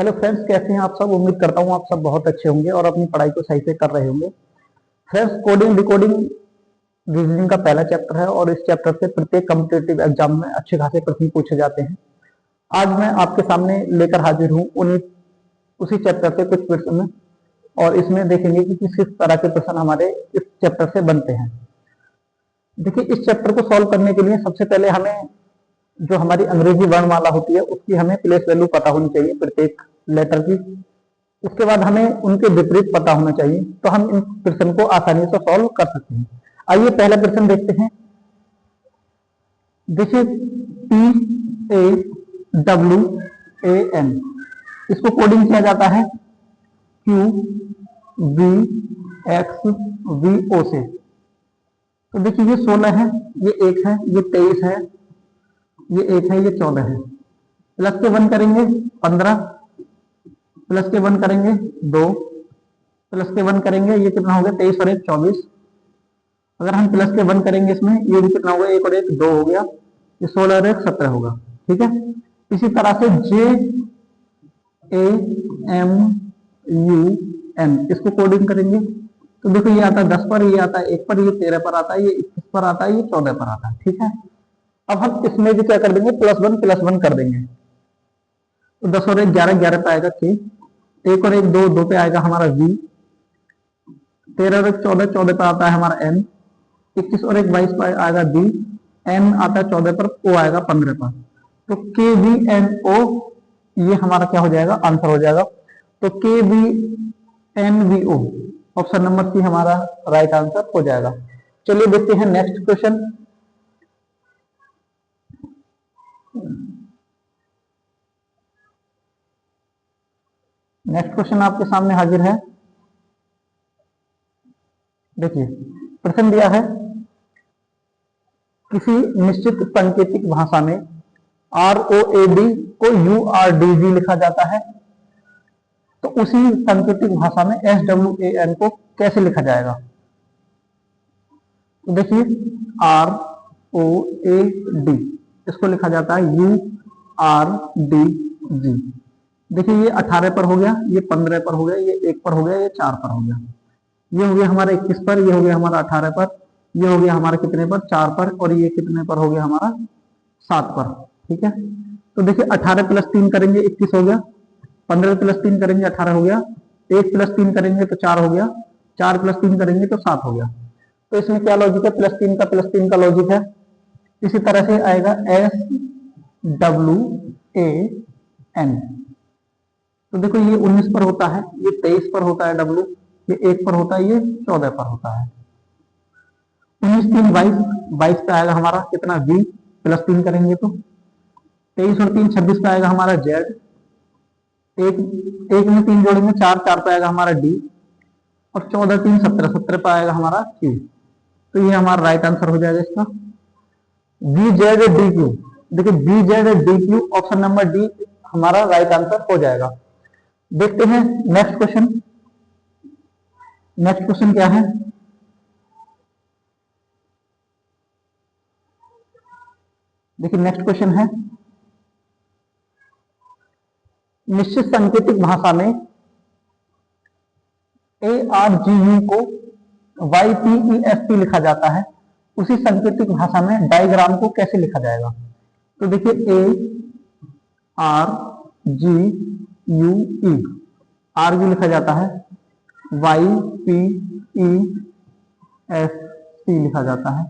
Hello friends, कैसे हैं आप सब। उम्मीद करता हूँ आप सब बहुत अच्छे होंगे और अपनी पढ़ाई को सही से कर रहे होंगे। फ्रेंड्स, कोडिंग डिकोडिंग रीजनिंग का पहला चैप्टर है और इस चैप्टर से प्रत्येक कॉम्पिटिटिव एग्जाम में अच्छे खासे प्रश्न पूछे जाते हैं। आज मैं आपके सामने लेकर हाजिर हूँ उन्हीं उसी चैप्टर से कुछ प्रश्न, और इसमें देखेंगे कि किस किस तरह के प्रश्न हमारे इस चैप्टर से बनते हैं। देखिए, इस चैप्टर को सॉल्व करने के लिए सबसे पहले हमें जो हमारी अंग्रेजी वर्णमाला होती है उसकी हमें प्लेस वैल्यू पता होनी चाहिए, प्रत्येक लेटर की। उसके बाद हमें उनके विपरीत पता होना चाहिए, तो हम इन प्रश्न को आसानी से सॉल्व कर सकते हैं। आइए पहला प्रश्न देखते हैं। देखिए, PAWAN, इसको कोडिंग किया जाता है QVXVO से। तो देखिए, ये 16 है, ये 1 है, ये 23 है, ये 1 है, ये 14 है। प्लस के 1 करेंगे 15, प्लस के 1 करेंगे 2, प्लस के 1 करेंगे, ये कितना हो गया 23 और 1 24। अगर हम प्लस के 1 करेंगे इसमें, ये भी कितना होगा 1 और 1 2 हो गया, ये 16 और 1 17 होगा। ठीक है, इसी तरह से JAMUN, इसको कोडिंग करेंगे। तो देखो, ये आता है 10 पर, ये आता है 1 पर, ये 13 पर आता है, ये 21 पर आता है, ये 14 पर आता है। ठीक है, अब हम इसमें भी क्या कर देंगे, प्लस वन कर देंगे। तो 10 और 1 11, 11 पे आएगा 6, 1 और 1 2, 2 पे आएगा हमारा V, 13 और 1 14, 14 पे आता है हमारा N, 21 और 1 22 पे आएगा D, N आता है 14 पर, O आएगा 15 पर। तो KVNO ये हमारा क्या हो जाएगा, आंसर हो जाएगा। तो KVNVO ऑप्शन नंबर सी हमारा राइट आंसर हो जाएगा। चलिए देखते हैं नेक्स्ट क्वेश्चन। नेक्स्ट क्वेश्चन आपके सामने हाजिर है। देखिए, प्रश्न दिया है, किसी निश्चित सांकेतिक भाषा में ROAD को URDG लिखा जाता है, तो उसी सांकेतिक भाषा में SWAN को कैसे लिखा जाएगा। तो देखिए, ROAD इसको लिखा जाता है URDG। देखिए, ये 18 पर हो गया, ये 15 पर हो गया, ये 1 पर हो गया, ये 4 पर हो गया, ये हो गया हमारा 21 पर, ये हो गया हमारा 18 पर, ये हो गया हमारा कितने पर 4 पर, और ये कितने पर हो गया हमारा 7 पर। ठीक है, तो देखिए 18 प्लस 3 करेंगे 21 हो गया, 15 प्लस 3 करेंगे 18 हो गया, 1 प्लस 3 करेंगे तो 4 हो गया, 4 प्लस 3 करेंगे तो 7 हो गया। तो इसमें क्या लॉजिक है, प्लस 3 का लॉजिक है। इसी तरह से आएगा SWAN। तो देखो, ये 19 पर होता है, ये 23 पर होता है W, ये 1 पर होता है, ये 14 पर होता है। 19 3 22, 22 पे आएगा हमारा कितना V, प्लस 3 करेंगे तो 23 और 3 26 पे आएगा हमारा Z, एक में 3 जोड़ेंगे 4, 4 पे आएगा हमारा D, और 14 3 17, 17 पे आएगा हमारा Q। तो ये हमारा राइट आंसर हो जाएगा इसका VZDQ। देखिए, VZDQ ऑप्शन नंबर डी हमारा राइट आंसर हो जाएगा। देखते हैं नेक्स्ट क्वेश्चन। नेक्स्ट क्वेश्चन क्या है, देखिए नेक्स्ट क्वेश्चन है, निश्चित सांकेतिक भाषा में ARGU को YPEST लिखा जाता है, उसी सांकेतिक भाषा में डायग्राम को कैसे लिखा जाएगा। तो देखिए, ARGUE, आरग्यू लिखा जाता है, YPEST लिखा जाता है।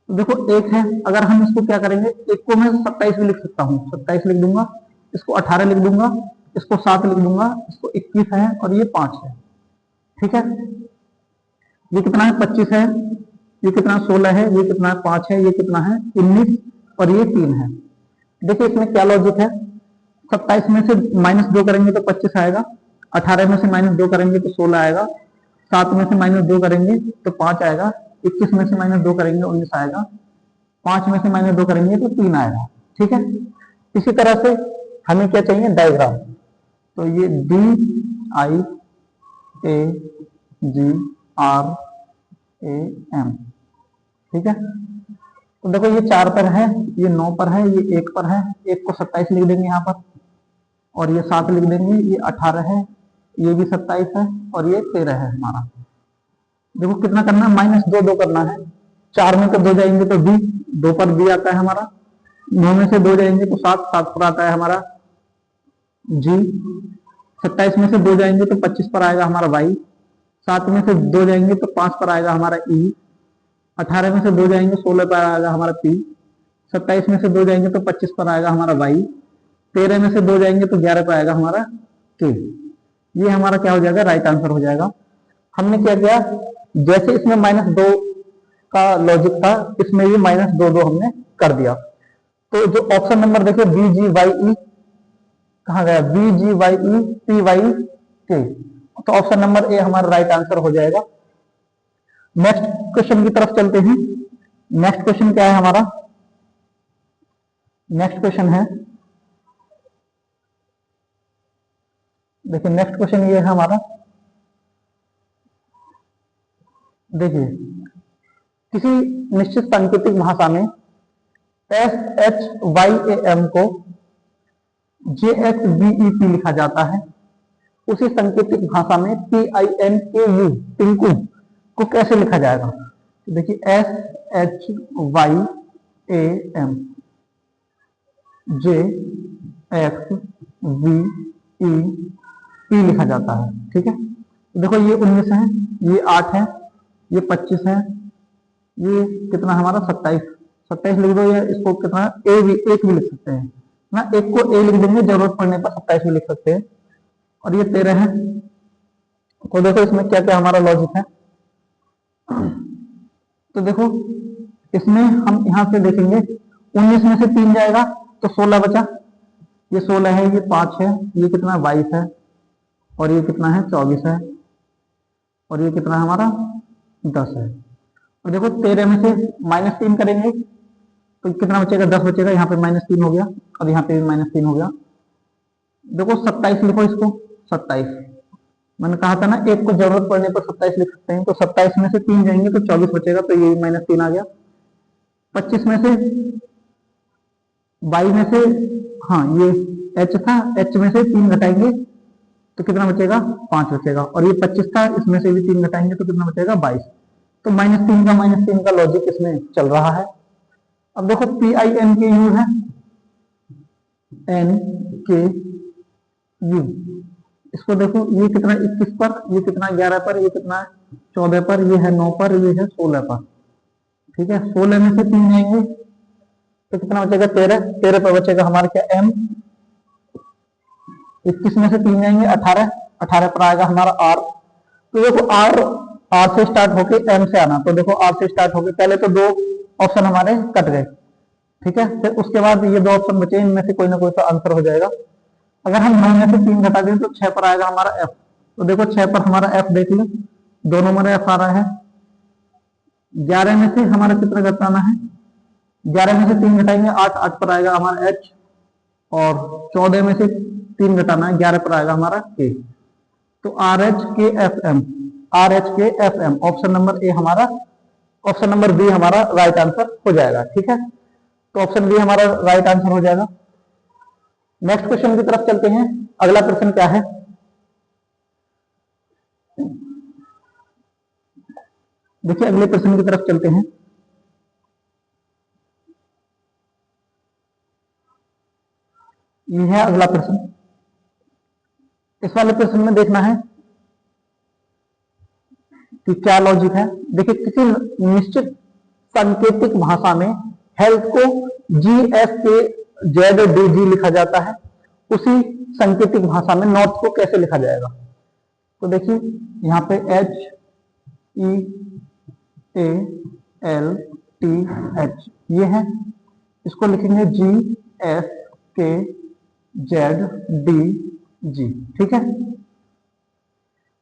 तो देखो, एक है, अगर हम इसको क्या करेंगे, एक को मैं 27 भी लिख सकता हूँ, 27 लिख दूंगा, इसको 18 लिख दूंगा, इसको 7 लिख दूंगा, इसको 21 है, और ये 5 है। ठीक है, ये कितना है 25 है, ये कितना 16 है, ये कितना 5 है, ये कितना है 19, और ये 3 है। देखिए, इसमें क्या लॉजिक है, 27 में से -2 करेंगे तो 25 आएगा, 18 में से -2 करेंगे तो 16 आएगा, 7 में से -2 करेंगे तो 5 आएगा, 21 में से -2 करेंगे 19 आएगा, 5 में से -2 करेंगे तो 3 आएगा। ठीक है, इसी तरह से हमें क्या चाहिए, डायग्राम। तो ये DIAGRAM। ठीक है, तो देखो, ये 4 पर है, ये 9 पर है, ये 1 पर है, 1 को 27 लिख देंगे यहाँ पर, और ये 7 लिख देंगे, ये 18 है, ये भी 27 है और ये 13 है हमारा। देखो कितना करना है, -2 करना है। 4 में तो 2 जाएंगे तो बी, 2 पर बी आता है हमारा। 9 में से 2 जाएंगे तो 7, 7 पर आता है हमारा जी। 27 में से 2 जाएंगे तो 25 पर आएगा हमारा वाई। 7 में से 2 जाएंगे तो 5 पर आएगा हमारा ई। 18 में से 2 जाएंगे 16 पर आएगा हमारा पी। 27 में से 2 जाएंगे तो 25 पर आएगा हमारा वाई। 13 में से 2 जाएंगे तो 11 पर आएगा हमारा के। ये हमारा क्या हो जाएगा, राइट आंसर हो जाएगा। हमने क्या किया, जैसे इसमें -2 का लॉजिक था, इसमें भी -2 हमने कर दिया। तो जो ऑप्शन नंबर देखिए बी जी वाई ई कहा गया, बी जी वाई ई पी वाई के, तो ऑप्शन नंबर ए हमारा राइट आंसर हो जाएगा। नेक्स्ट क्वेश्चन की तरफ चलते हैं। नेक्स्ट क्वेश्चन क्या है हमारा, नेक्स्ट क्वेश्चन है, देखिए नेक्स्ट क्वेश्चन ये है हमारा। देखिए किसी निश्चित सांकेतिक भाषा में S H Y A M को J X B E P लिखा जाता है, उसी सांकेतिक भाषा में P I N K U Tinku को कैसे लिखा जाएगा। तो देखिए S H Y A M J X V E P लिखा जाता है, ठीक है। तो देखो ये 19 है, ये 8 है, ये 25 है, ये कितना हमारा 27, 27 लिख दो, या इसको कितना ए भी, एक भी लिख सकते हैं ना, एक को ए लिख देंगे, जरूरत पड़ने पर 27 भी लिख सकते हैं। और ये 13 है। तो देखो इसमें क्या क्या हमारा लॉजिक है। तो देखो इसमें हम यहां से देखेंगे, 19 में से 3 जाएगा तो 16 बचा, ये 16 है, ये 5 है, ये कितना 22 है, और ये कितना है 24 है, और ये कितना हमारा 10 है। और देखो 13 में से -3 करेंगे तो कितना बचेगा, 10 बचेगा, यहाँ पे -3 हो गया, और यहाँ पे भी -3 हो गया। देखो 27 लिखो इसको, 27 मैंने कहा था ना, एक को जरूरत पड़ने पर 27 लिख सकते हैं। तो 27 में से 3 जाएंगे तो 24 बचेगा, तो ये -3 आ गया। 25 में से 22 में से, हाँ ये h था, h में से 3 घटाएंगे तो कितना बचेगा, 5 बचेगा, और ये 25 था, इसमें से भी 3 घटाएंगे तो कितना बचेगा, 22। तो -3 का लॉजिक इसमें चल रहा है। अब देखो P I N K you है, एन के यू, इसको देखो ये कितना 21 पर, ये कितना 11 पर, ये कितना 14 पर, ये है 9 पर, ये है 16 पर, ठीक है। 16 में से 3 जाएंगे तो कितना बचेगा, 13, 13 पर बचेगा हमारा क्या एम। 21 में से 3 जाएंगे 18, 18 पर आएगा हमारा आर। तो देखो आर से स्टार्ट होके एम से आना, तो देखो आर से स्टार्ट होके पहले तो 2 ऑप्शन हमारे कट गए, ठीक है। फिर उसके बाद ये 2 ऑप्शन बचे, इनमें से कोई ना कोई सा आंसर हो जाएगा। अगर हम 9 में से 3 घटा दें तो 6 पर आएगा हमारा एफ। तो देखो 6 पर हमारा एफ देख लो, 2 नंबर एफ आ रहा है। 11 में से हमारा कितना घटाना है, 11 में से 3 घटाएंगे 8, 8 पर आएगा हमारा एच, और 14 में से 3 घटाना है, 11 पर आएगा हमारा के। तो R H K F M, R H K F M, option number A हमारा, ऑप्शन नंबर बी हमारा राइट आंसर हो जाएगा, ठीक है। तो ऑप्शन बी हमारा राइट आंसर हो जाएगा। नेक्स्ट क्वेश्चन की तरफ चलते हैं। अगला प्रश्न क्या है, देखिए अगले प्रश्न की तरफ चलते हैं। ये है अगला प्रश्न। इस वाले प्रश्न में देखना है कि क्या लॉजिक है। देखिए किसी निश्चित सांकेतिक भाषा में हेल्थ को जी एस के जेड डी जी लिखा जाता है, उसी सांकेतिक भाषा में नॉर्थ को कैसे लिखा जाएगा। तो देखिए यहाँ पे H E A L T H ये है, इसको लिखेंगे जी एस के जेड डी जी, ठीक है।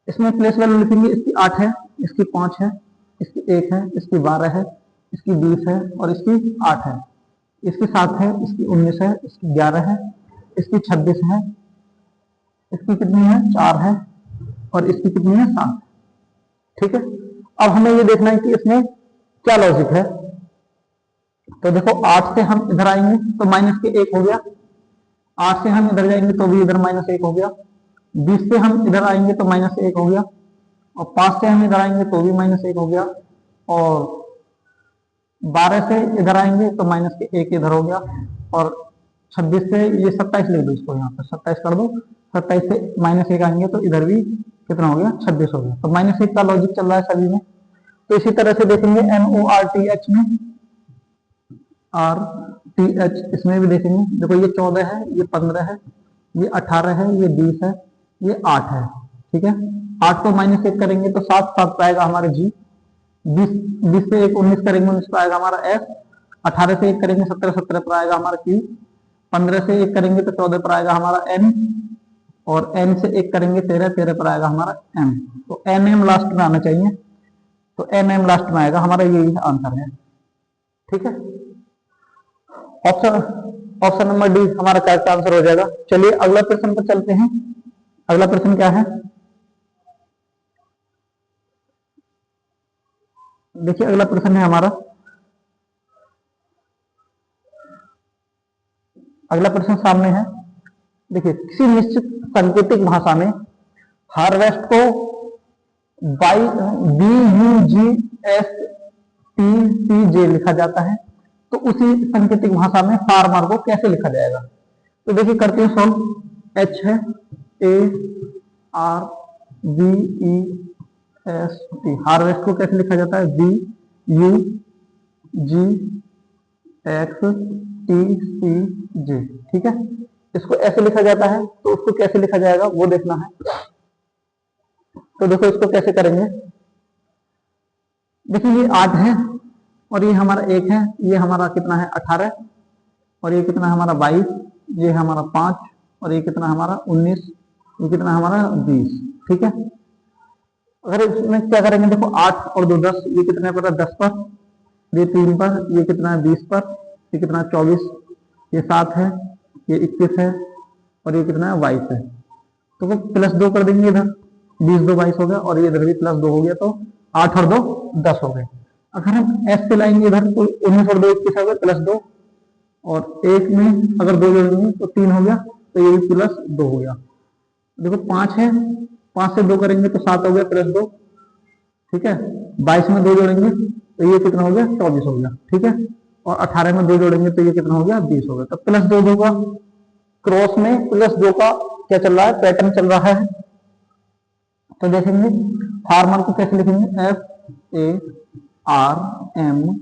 इसमें प्लेस वैल्यू लिखेंगे, इसकी 8 है, इसकी 5 है, इसकी 1 है, इसकी 12 है, इसकी 20 है, और इसकी 8 है, इसकी 7 है, इसकी 19 है, इसकी 11 है, इसकी 26 है, इसकी कितनी है 4 है, और इसकी कितनी है 7, ठीक है। अब हमें ये देखना है कि इसमें क्या लॉजिक है। तो देखो 8 से हम इधर आएंगे तो -1 हो गया, 8 से हम इधर जाएंगे तो भी इधर -1 हो गया। 20 से हम इधर आएंगे तो -1 हो गया। और 5 से हम इधर आएंगे तो भी -1 हो गया। और 12 से इधर आएंगे तो -1 इधर हो गया। और 26 से ये 27 लिख दो, इसको यहाँ पर 27 कर दो। 27 से -1 आएंगे तो इधर भी कितना हो गया, 26 हो गया। तो -1 का लॉजिक चल रहा है सभी में। तो इसी तरह से देखेंगे NORTH में, RTH इसमें भी देखेंगे। देखो ये 14 है, ये 15 है, ये 18 है, ये 20 है, ये 8 है। ठीक है, 8 को -1 करेंगे तो 7 7 आएगा हमारे G। 20 से 1 19 करेंगे, 19 पर आएगा हमारा S। 18 से 1 करेंगे 17 17 पर आएगा हमारा Q। 15 से 1 करेंगे तो 14 पर आएगा हमारा N। और N से 1 करेंगे 13 13 पर आएगा हमारा M। तो NM लास्ट में आना चाहिए, तो NM लास्ट में आएगा हमारा, यही आंसर है। ठीक है, ऑप्शन नंबर डी हमारा करेक्ट आंसर हो जाएगा। चलिए अगला प्रश्न पर चलते हैं। अगला प्रश्न क्या है, देखिए अगला प्रश्न है हमारा, अगला प्रश्न सामने है। देखिए किसी निश्चित सांकेतिक भाषा में हार्वेस्ट को BUGSTCJ लिखा जाता है, तो उसी सांकेतिक भाषा में फार्मर को कैसे लिखा जाएगा। तो देखिए करते हैं सॉल्व। H है ARVEST, हार्वेस्ट को कैसे लिखा जाता है, BUGXTCJ। ठीक है, इसको ऐसे लिखा जाता है, तो उसको कैसे लिखा जाएगा वो देखना है। तो देखो इसको कैसे करेंगे। देखिए ये 8 है और ये हमारा 1 है, ये हमारा कितना है 18, और ये कितना हमारा 22, ये हमारा 5, और ये कितना हमारा 19, ये कितना हमारा 20। ठीक है, अगर इसमें क्या करेंगे, देखो 8 और 2 10, ये कितने पर है 10 पर, ये 3 पर, ये कितना है 20 पर, ये कितना 24, ये 7 है, ये 21 है, और ये कितना है 22 है। तो वो +2 कर देंगे इधर, 20 2 22 हो गया, और ये इधर भी +2 हो गया, तो 8 और 2 10 हो गए। अगर हम S से लाएंगे इधर तो 19 और 2 21 हो गए, +2, और 1 में अगर 2 जोड़ेंगे तो 3 हो गया, तो ये भी +2 हो गया। देखो 5 है, 5 से 2 करेंगे तो 7 हो गया +2। ठीक है, 22 में 2 जोड़ेंगे तो ये कितना हो गया 24 हो गया। ठीक है, और 18 में 2 जोड़ेंगे तो ये कितना हो गया 20 हो गया। तो +2 2 का क्रॉस में +2 का क्या चल रहा है, पैटर्न चल रहा है। तो देखेंगे फार्मर को कैसे लिखेंगे, FARMER।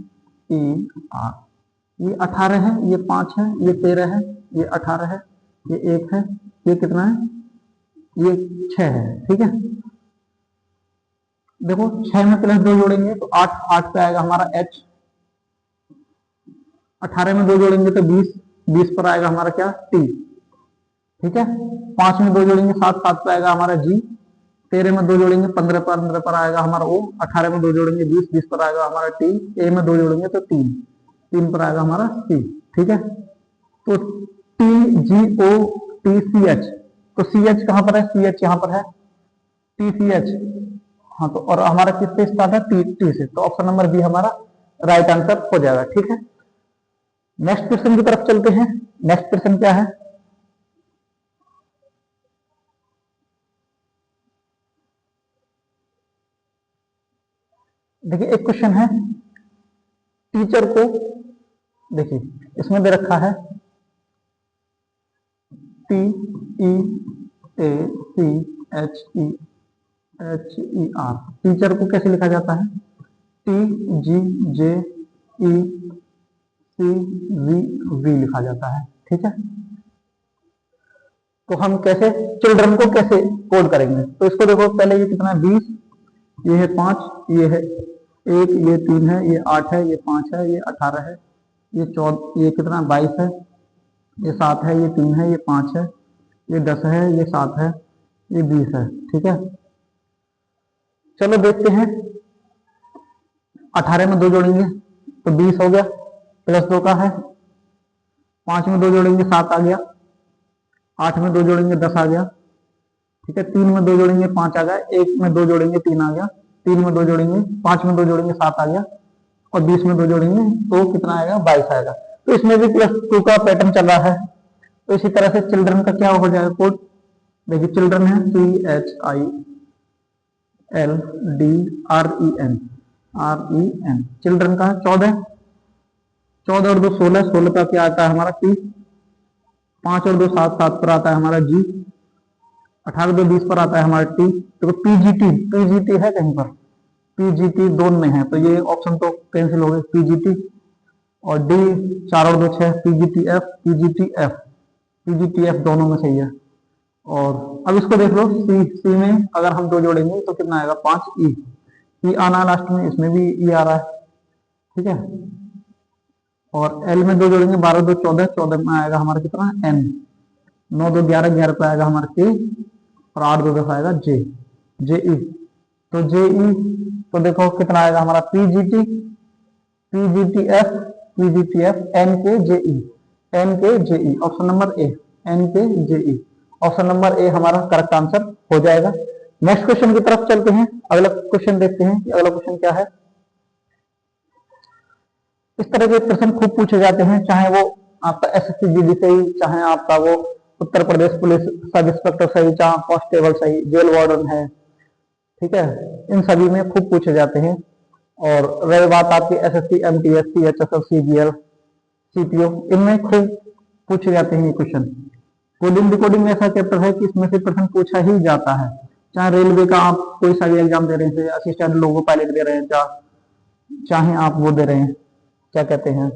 ये 18 है, ये 5 है, ये 13 है, ये 18 है, ये 1 है, ये कितना है, ये 6 है। ठीक है, देखो 6 में +2 जोड़ेंगे तो 8 8 पे आएगा हमारा H। 18 में 2 जोड़ेंगे तो 20 20 पर आएगा हमारा क्या T। ठीक है, 5 में 2 जोड़ेंगे 7 7 पे आएगा हमारा G। 13 में 2 जोड़ेंगे 15 पर आएगा हमारा O। 18 में 2 जोड़ेंगे 20 20 पर आएगा हमारा T। A में 2 जोड़ेंगे तो 3 3 पर आएगा हमारा C। ठीक है, तो TGOTCH, तो CH कहां पर है, CH यहां पर है, TCH। हाँ, तो और हमारा किससे स्टार्ट है, T से, तो ऑप्शन नंबर बी हमारा राइट आंसर हो जाएगा। ठीक है, नेक्स्ट क्वेश्चन की तरफ चलते हैं। नेक्स्ट क्वेश्चन क्या है, देखिए एक क्वेश्चन है, टीचर को, देखिए इसमें दे रखा है TEACHER। टीचर को कैसे लिखा जाता है, TGJECV लिखा जाता है। ठीक है, तो हम कैसे चिल्ड्रन को कैसे कोड करेंगे, तो इसको देखो पहले ये कितना है 20, ये है 5, ये है 1, ये 3 है, ये 8 है, ये 5 है, ये 18 है, ये 14, ये कितना 22 है, ये 7 है, ये 3 है, ये 5 है, ये 10 है, ये 7 है, ये 20 है। ठीक है, चलो देखते हैं। 18 में 2 जोड़ेंगे तो 20 हो गया, +2 का है। 5 में 2 जोड़ेंगे 7 आ गया, 8 में 2 जोड़ेंगे 10 आ गया। ठीक है, 3 में 2 जोड़ेंगे 5 आ गया, 1 में 2 जोड़ेंगे 3 आ गया, 3 में 2 जोड़ेंगे 5 में 2 जोड़ेंगे 7 आ गया, और 20 में 2 जोड़ेंगे तो कितना आएगा 22 आएगा। तो इसमें भी +2 का पैटर्न चल रहा है। तो इसी तरह से चिल्ड्रन का क्या हो जाएगा कोड, देखिए चिल्ड्रन है CHILDREN, चिल्ड्रन का 14, 14 और 2 16, 16 का क्या आता है हमारा P, 5 और 2 7, 7 पर आता है हमारा G, 18 2 20 पर आता है हमारा T। तो PGT, PGT है कहीं पर, PGT दोनों में है, तो ये ऑप्शन तो कैंसिल हो गए, PGT और D 4 और 2 6, PGTF, PGTF, PGTF दोनों में सही है। और अब इसको देख लो, सी में अगर हम 2 जोड़ेंगे तो कितना आएगा 5 ई आना लास्ट में, इसमें भी ई आ रहा है, ठीक है। और एल में 2 जोड़ेंगे, 12 2 14, 14 में आएगा हमारा कितना एन, 9 2 11, 11 पे आएगा हमारा के, और 8 2 10 आएगा जे, जेई। तो जेई तो देखो कितना आएगा हमारा PGT, PGTF, PGTF, N K JE, N K JE, option number A, N K JE, option number A हमारा करेक्ट आंसर हो जाएगा। नेक्स्ट क्वेश्चन की तरफ चलते हैं, अगला क्वेश्चन देखते हैं कि अगला क्वेश्चन क्या है। इस तरह के प्रश्न खूब पूछे जाते हैं, चाहे वो आपका एसएससी जीडी से ही, चाहे आपका वो Uttar Pradesh police sub inspector सही, चाहे कांस्टेबल सही, जेल वार्डन है, ठीक है, इन सभी में खूब पूछे जाते हैं। और रही बात आपकी SSC, MTS, HSL, CGL, CPO, इनमें खूब पूछे जाते हैं ये क्वेश्चन। कोडिंग डिकोडिंग में ऐसा चैप्टर है कि इसमें से प्रश्न पूछा ही जाता है, चाहे रेलवे का आप कोई सा भी एग्जाम दे रहे हैं, असिस्टेंट लोगो पायलट दे रहे हैं, चाहे आप वो दे रहे हैं, क्या कहते हैं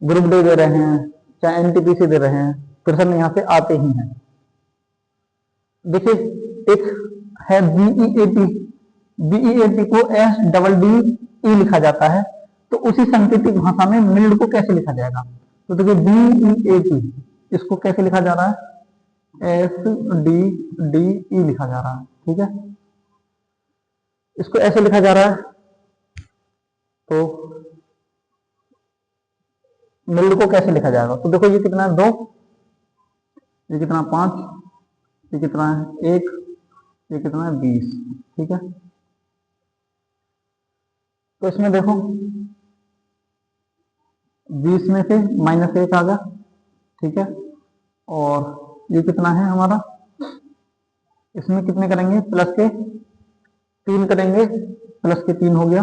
ग्रुप डी दे रहे हैं, चाहे एनटीपीसी दे रहे हैं, प्रश्न यहाँ से आते ही हैं। देखिए एक है बीईएटी, बीईएटी को SDD लिखा जाता है, तो उसी सांकेतिक भाषा में मिल्ड को कैसे लिखा जाएगा, तो देखिए बीईएटी इसको कैसे लिखा जा रहा है, SDDE लिखा जा रहा है, ठीक है, इसको ऐसे लिखा जा रहा है। तो मिल्ड को कैसे लिखा जाएगा, तो देखो ये कितना है 2, ये कितना 5, ये कितना है 1, ये कितना है 20, ठीक है। तो इसमें देखो 20 में से -1 आ गया, ठीक है, और ये कितना है हमारा, इसमें कितने करेंगे प्लस के 3 करेंगे, प्लस के 3 हो गया,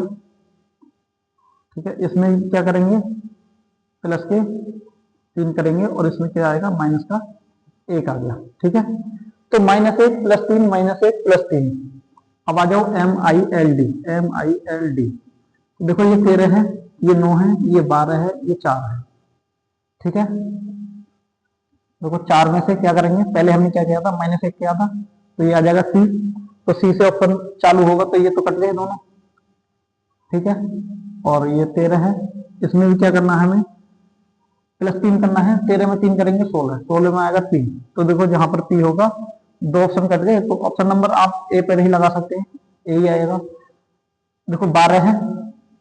ठीक है, इसमें क्या करेंगे प्लस के 3 करेंगे, और इसमें क्या आएगा माइनस का 1 आ गया, ठीक है। तो -1 + 3, -1 + 3, अब आ जाओ MILD, देखो ये 13 है, ये 9 है, ये 12 है, ये 4 है, ठीक है। देखो 4 में से क्या करेंगे, पहले हमने क्या किया था -1 किया था, तो ये आ जाएगा C, तो C से ऑप्शन चालू होगा, तो ये तो कट गए दोनों, ठीक है। और ये 13 है, इसमें भी क्या करना है हमें +3 करना है, 13 में 3 करेंगे 16, 16 में आएगा P, तो देखो जहां पर P होगा 2 ऑप्शन कट गए, तो ऑप्शन नंबर आप ए पर ही लगा सकते हैं, ए ही आएगा। देखो 12 है,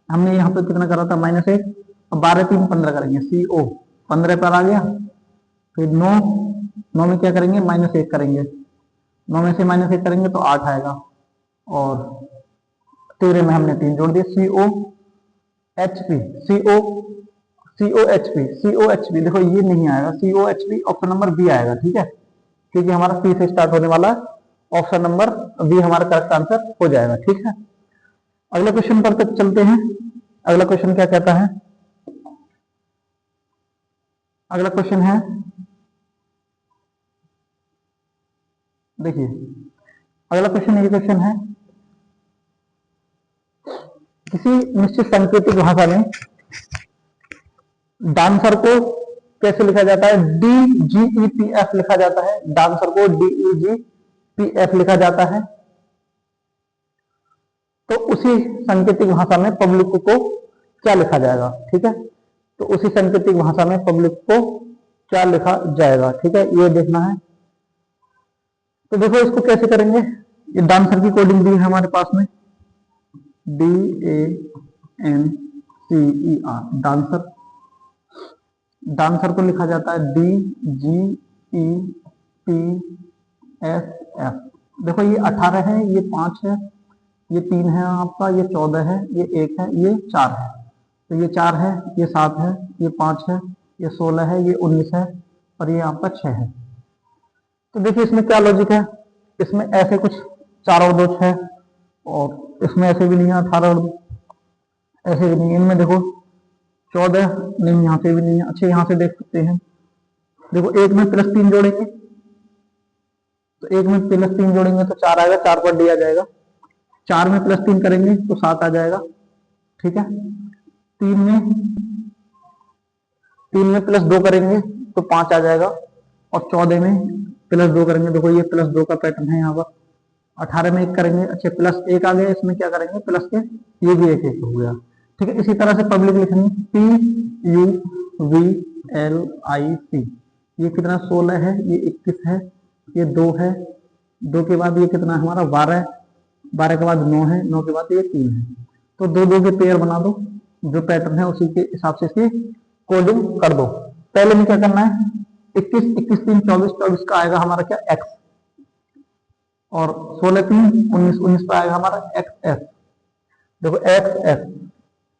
हमने यहाँ पे कितना करा था -1, अब 12 3 15 करेंगे, CO 15 पर आ गया, फिर 9, 9 में क्या करेंगे -1 करेंगे, 9 में से -1 करेंगे तो 8 आएगा, और 13 में हमने 3 जोड़ दिए, COHP, COHP, देखो ये नहीं आएगा, COHP ऑप्शन नंबर बी आएगा, ठीक है, क्योंकि हमारा C से स्टार्ट होने वाला है, ऑप्शन नंबर बी हमारा करेक्ट आंसर हो जाएगा, ठीक है। अगले क्वेश्चन पर तक चलते हैं, अगला क्वेश्चन क्या कहता है, अगला क्वेश्चन है, देखिए अगला क्वेश्चन ये क्वेश्चन है, किसी निश्चित सांकेतिक भाषा में डांसर को कैसे लिखा जाता है, DGEPF लिखा जाता है, डांसर को DEGPF लिखा जाता है। तो उसी सांकेतिक भाषा में पब्लिक को क्या लिखा जाएगा, ठीक है, तो उसी सांकेतिक भाषा में पब्लिक को क्या लिखा जाएगा, ठीक है, ये देखना है। तो देखो इसको कैसे करेंगे, ये डांसर की कोडिंग दी है हमारे पास में, DANCER, डांसर, डांसर को लिखा जाता है DGEPF। देखो ये 18 है, ये 5 है, ये 3 है आपका, ये 14 है, ये 1 है, ये 4 है, तो ये 4 है, ये 7 है, ये 5 है, ये 16 है, ये 19 है, और ये आपका 6 है। तो देखिए इसमें क्या लॉजिक है, इसमें ऐसे कुछ 4 और 2 6, और इसमें ऐसे भी नहीं है 18 और 2, ऐसे भी नहीं है। इनमें देखो 14 नहीं, यहाँ से भी नहीं है। अच्छा यहाँ से देख सकते हैं, देखो एक में +3 जोड़ेंगे, तो एक में +3 जोड़ेंगे तो 4 आएगा, 4 पर डी आ जाएगा। 4 में +3 करेंगे तो 7 आ जाएगा, ठीक है। 3 में 3 में +2 करेंगे तो 5 आ जाएगा, और 14 में +2 करेंगे, देखो ये +2 का पैटर्न है यहाँ पर। 18 में 1 करेंगे, अच्छा +1 आ गया, इसमें क्या करेंगे प्लस के, ये भी 1 1 हो गया, ठीक है। इसी तरह से पब्लिक लिखेंगे PUVLIC, ये कितना 16 है, ये 21 है, ये 2 है, 2 के बाद ये कितना हमारा 12, 12 के बाद 9 है, 9 के बाद ये 3 है। तो 2 2 के पेयर बना दो, जो पैटर्न है उसी के हिसाब से इसकी कोडिंग कर दो। पहले में क्या करना है, 21 21 3 24, 24 का आएगा हमारा क्या x, और 16 3 19, 19 का आएगा हमारा xs। देखो xs,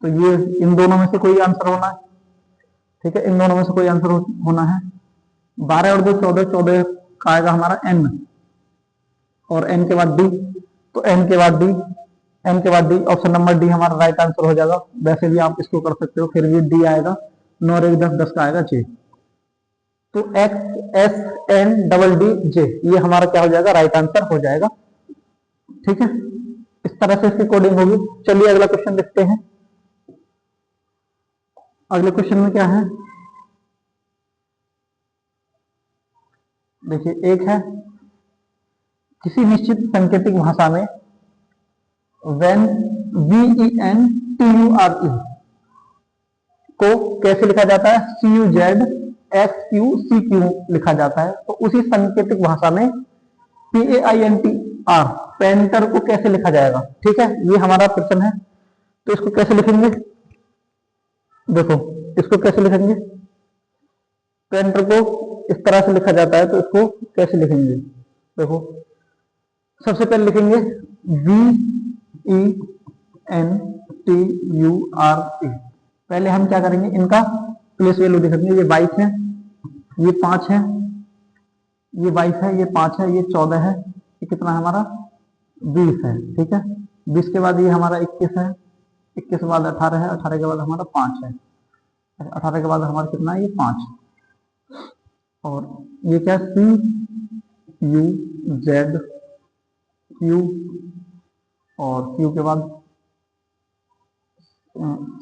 तो ये इन दोनों में से कोई आंसर होना है, ठीक है, इन दोनों में से कोई आंसर होना है। 12 और 2 14, 14 का आएगा हमारा n, और n के बाद d, तो n के बाद d, n के बाद d, ऑप्शन नंबर डी हमारा राइट आंसर हो जाएगा। वैसे भी आप इसको कर सकते हो, फिर भी d आएगा, 9 और 1 10, 10 का आएगा j। तो XSNDD ये हमारा क्या हो जाएगा, राइट आंसर हो जाएगा, ठीक है। इस तरह से इसकी कोडिंग होगी। चलिए अगला क्वेश्चन देखते हैं। अगले क्वेश्चन में क्या है, देखिए एक है, किसी निश्चित सांकेतिक भाषा में when VENTURE को कैसे लिखा जाता है, CUZXQCQ लिखा जाता है। तो उसी सांकेतिक भाषा में PAINTR पेंटर को कैसे लिखा जाएगा, ठीक है, ये हमारा प्रश्न है। तो इसको कैसे लिखेंगे, देखो इसको कैसे लिखेंगे, पेंटर को इस तरह से लिखा जाता है, तो इसको कैसे लिखेंगे, देखो सबसे पहले लिखेंगे VENTURE। पहले हम क्या करेंगे, इनका प्लेस वैल्यू लिखेंगे। ये 22 है, ये 5 है, ये 22 है, ये 5 है, ये 14 है, ये कितना हमारा 20 है, ठीक है। 20 के बाद ये हमारा 21 है, 21 के बाद 18 है, 18 के बाद हमारा 5 है, 18 के बाद हमारा कितना है, ये 5, और ये क्या CUZQ, और Q के बाद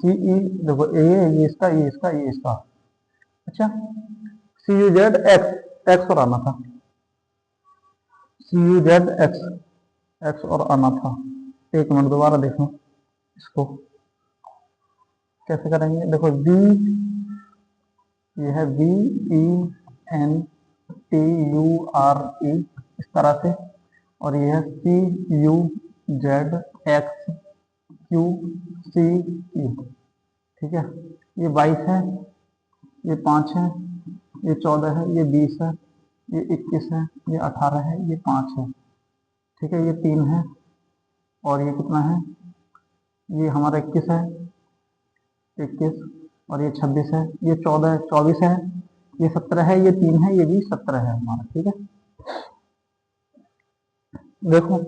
CE, देखो ये इसका, ये इसका, ये इसका, अच्छा CUZX और आना था, CUZX और आना था। एक मिनट दोबारा देखो इसको कैसे करेंगे। देखो ये है VENTURE इस तरह से, और ये है CUZXQCQ, ठीक है। ये 22 है, ये 5 है, ये 14 है, ये 20 है, ये 21 है, ये 18 है, ये 5 है, ठीक है, ये 3 है, और ये कितना है, ये हमारा 21 है, 21, और ये 26 है, ये 14 है, 24 है, ये 17 है, ये 3 है, ये भी 17 है हमारा, ठीक है। देखो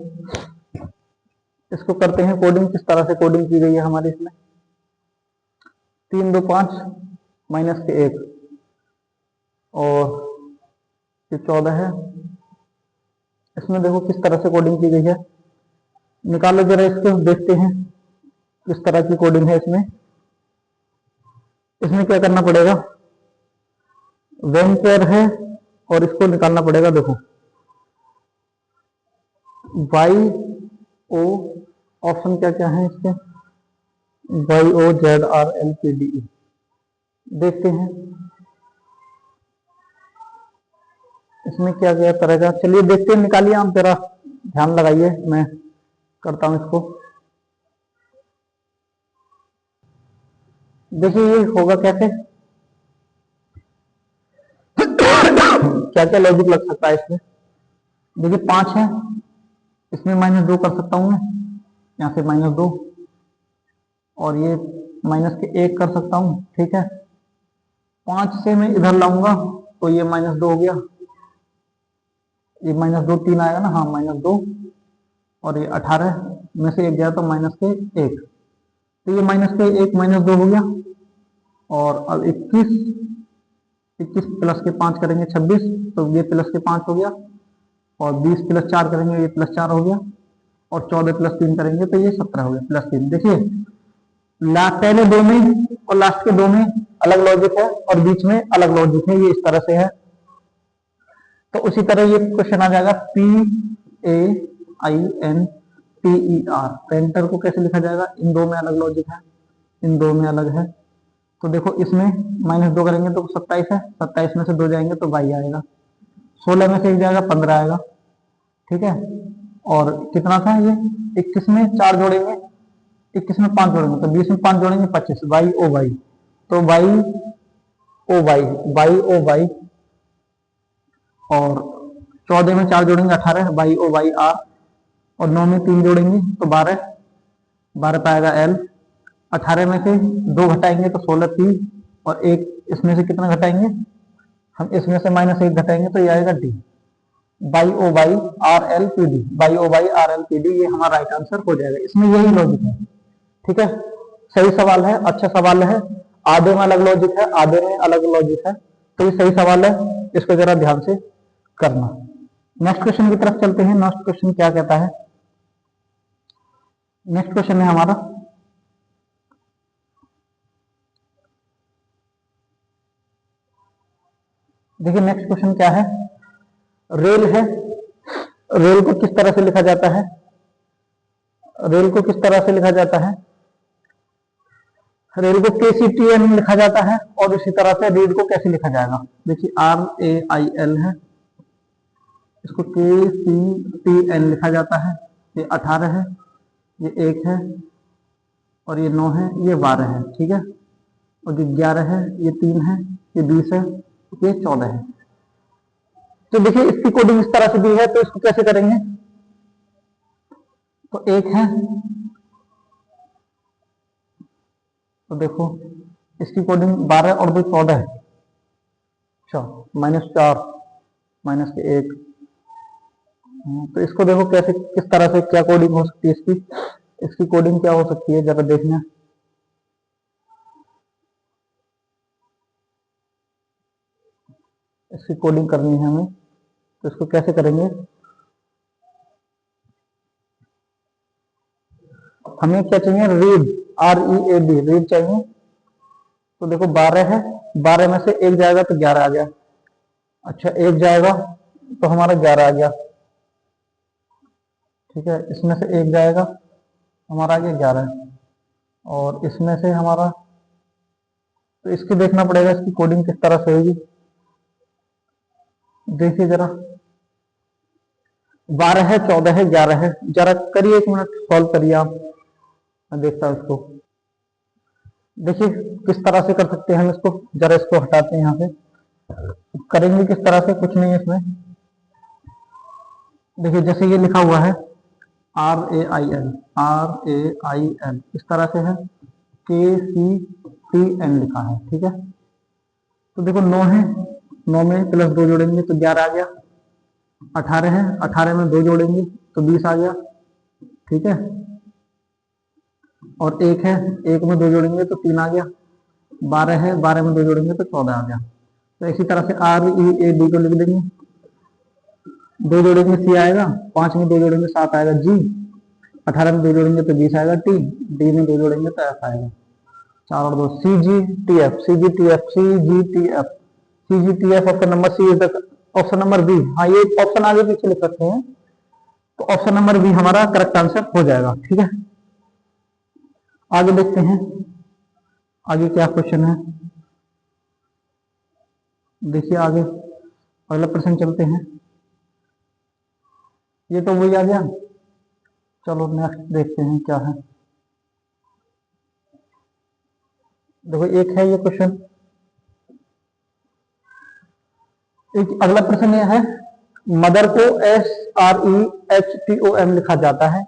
इसको करते हैं कोडिंग, किस तरह से कोडिंग की गई है हमारी इसमें। 3 2 5 माइनस के 1, और ये 14 है। इसमें देखो किस तरह से कोडिंग की गई है, निकालो जरा इसको, देखते हैं किस तरह की कोडिंग है इसमें। इसमें क्या करना पड़ेगा, वेन पेयर है, और इसको निकालना पड़ेगा। देखो YO, ऑप्शन क्या क्या है इसके, YOZRLPDE, देखते हैं इसमें क्या क्या करेगा। चलिए देखते हैं, निकालिए आप जरा, ध्यान लगाइए, मैं करता हूं इसको। देखिए ये होगा कैसे, क्या क्या लॉजिक लग सकता है इसमें। देखिए 5 है, इसमें -2 कर सकता हूं मैं, यहाँ से -2, और ये -1 कर सकता हूं, ठीक है। 5 से मैं इधर लाऊंगा, तो ये -2 हो गया, ये -2 3 आएगा ना, हाँ -2, और ये 18 में से 1 गया तो -1, तो ये -1 -2 हो गया। और अब 21 प्लस के 5 करेंगे 26, तो ये प्लस के 5 हो गया, और 20 प्लस 4 करेंगे, ये +4 हो गया, और 14 प्लस 3 करेंगे तो ये 17 हो गया +3। देखिए पहले दो में और लास्ट के दो में अलग लॉजिक है, और बीच में अलग लॉजिक है, ये इस तरह से है। तो उसी तरह ये क्वेश्चन आ जाएगा PAINTER, पेंटर को कैसे लिखा जाएगा, इन दो में अलग लॉजिक है, इन दो में अलग है। तो देखो इसमें -2 करेंगे तो 27 है, 27 में से 2 जाएंगे तो 22 आएगा, 16 में से 1 जाएगा 15 आएगा, ठीक है। और कितना था ये, 21 में 4 जोड़ेंगे, 21 में 5 जोड़ेंगे तो 20 में 5 जोड़ेंगे 25, वाई ओ वाई, तो Y O Y, Y O Y, और 14 में 4 जोड़ेंगे 18, वाई ओ वाई आर, और 9 में 3 जोड़ेंगे तो 12, 12 पाएगा एल, 18 में से 2 घटाएंगे तो 16 3, और एक इसमें से कितना घटाएंगे, हम इसमें से -1 घटाएंगे तो ये आएगा D, Y O Y R L P D, Y O Y R L P D, ये हमारा राइट आंसर हो जाएगा। इसमें यही लॉजिक है, ठीक है। सही सवाल है, अच्छा सवाल है, आधे में अलग लॉजिक है, आधे में अलग लॉजिक है, तो ये सही सवाल है, इसको जरा ध्यान से करना। नेक्स्ट क्वेश्चन की तरफ चलते हैं। नेक्स्ट क्वेश्चन क्या कहता है, नेक्स्ट क्वेश्चन है हमारा, देखिए नेक्स्ट क्वेश्चन क्या है, रेल है, रेल को किस तरह से लिखा जाता है, रेल को किस तरह से लिखा जाता है, रेल को KCTN लिखा जाता है, और इसी तरह से रीड को कैसे लिखा जाएगा, देखिए RAIL है, इसको KCTN लिखा जाता है, ये 18 है, ये 1 है, और ये 9 है, ये 12 है, ठीक है, और ये 11 है, ये 3 है, ये 20 है, ये 14 है। तो देखिए इसकी कोडिंग इस तरह से दी है, तो इसको कैसे करेंगे, तो 1 है, तो देखो इसकी कोडिंग 12 और 2 14 है, अच्छा -4 -1, तो इसको देखो कैसे, किस तरह से क्या कोडिंग हो सकती है इसकी, इसकी कोडिंग क्या हो सकती है जरा देखना, इसकी कोडिंग करनी है हमें, तो इसको कैसे करेंगे, हमें क्या चाहिए, रीड, READ, रीड चाहिए। तो देखो 12 है, 12 में से 1 जाएगा तो 11 आ गया, अच्छा 1 जाएगा तो हमारा 11 आ गया, ठीक है, इसमें से 1 जाएगा हमारा आ गया 11, और इसमें से हमारा, तो इसकी देखना पड़ेगा इसकी कोडिंग किस तरह से होगी, देखिए जरा 12 है, 14 है, 11 है, जरा करिए 1 मिनट सॉल्व करिए आप, मैं देखता हूँ इसको। देखिए किस तरह से कर सकते हैं हम इसको, जरा इसको हटाते हैं यहाँ से, करेंगे किस तरह से, कुछ नहीं है इसमें। देखिए जैसे ये लिखा हुआ है RAIL, RAIL इस तरह से है, KCTN लिखा है, ठीक है। तो देखो 9 है, 9 में +2 जोड़ेंगे तो 11 आ गया, 18 है, 18 में 2 जोड़ेंगे तो 20 आ गया, ठीक है, और 1 है, 1 में 2 जोड़ेंगे तो 3 आ गया, 12 है, 12 में 2 जोड़ेंगे तो 14 आ गया। तो इसी तरह से READ को लिख देंगे, 2 जोड़ेंगे C आएगा, 5 में 2 जोड़ेंगे 7 आएगा G, 18 में 2 जोड़ेंगे तो 20 आएगा T, D में 2 जोड़ेंगे तो F आएगा, 4 और 2 CGTF, CGTF, CGTF, CGTF, option number C is the option number B, हाँ ये ऑप्शन आगे पीछे लिख सकते हैं, तो ऑप्शन नंबर बी हमारा करेक्ट आंसर हो जाएगा, ठीक है। आगे देखते हैं, आगे क्या क्वेश्चन है, देखिए आगे अगला प्रश्न चलते हैं, ये तो वही आ गया, चलो नेक्स्ट देखते हैं क्या है। देखो एक है ये क्वेश्चन, एक अगला प्रश्न यह है, मदर को SREHTOM लिखा जाता है,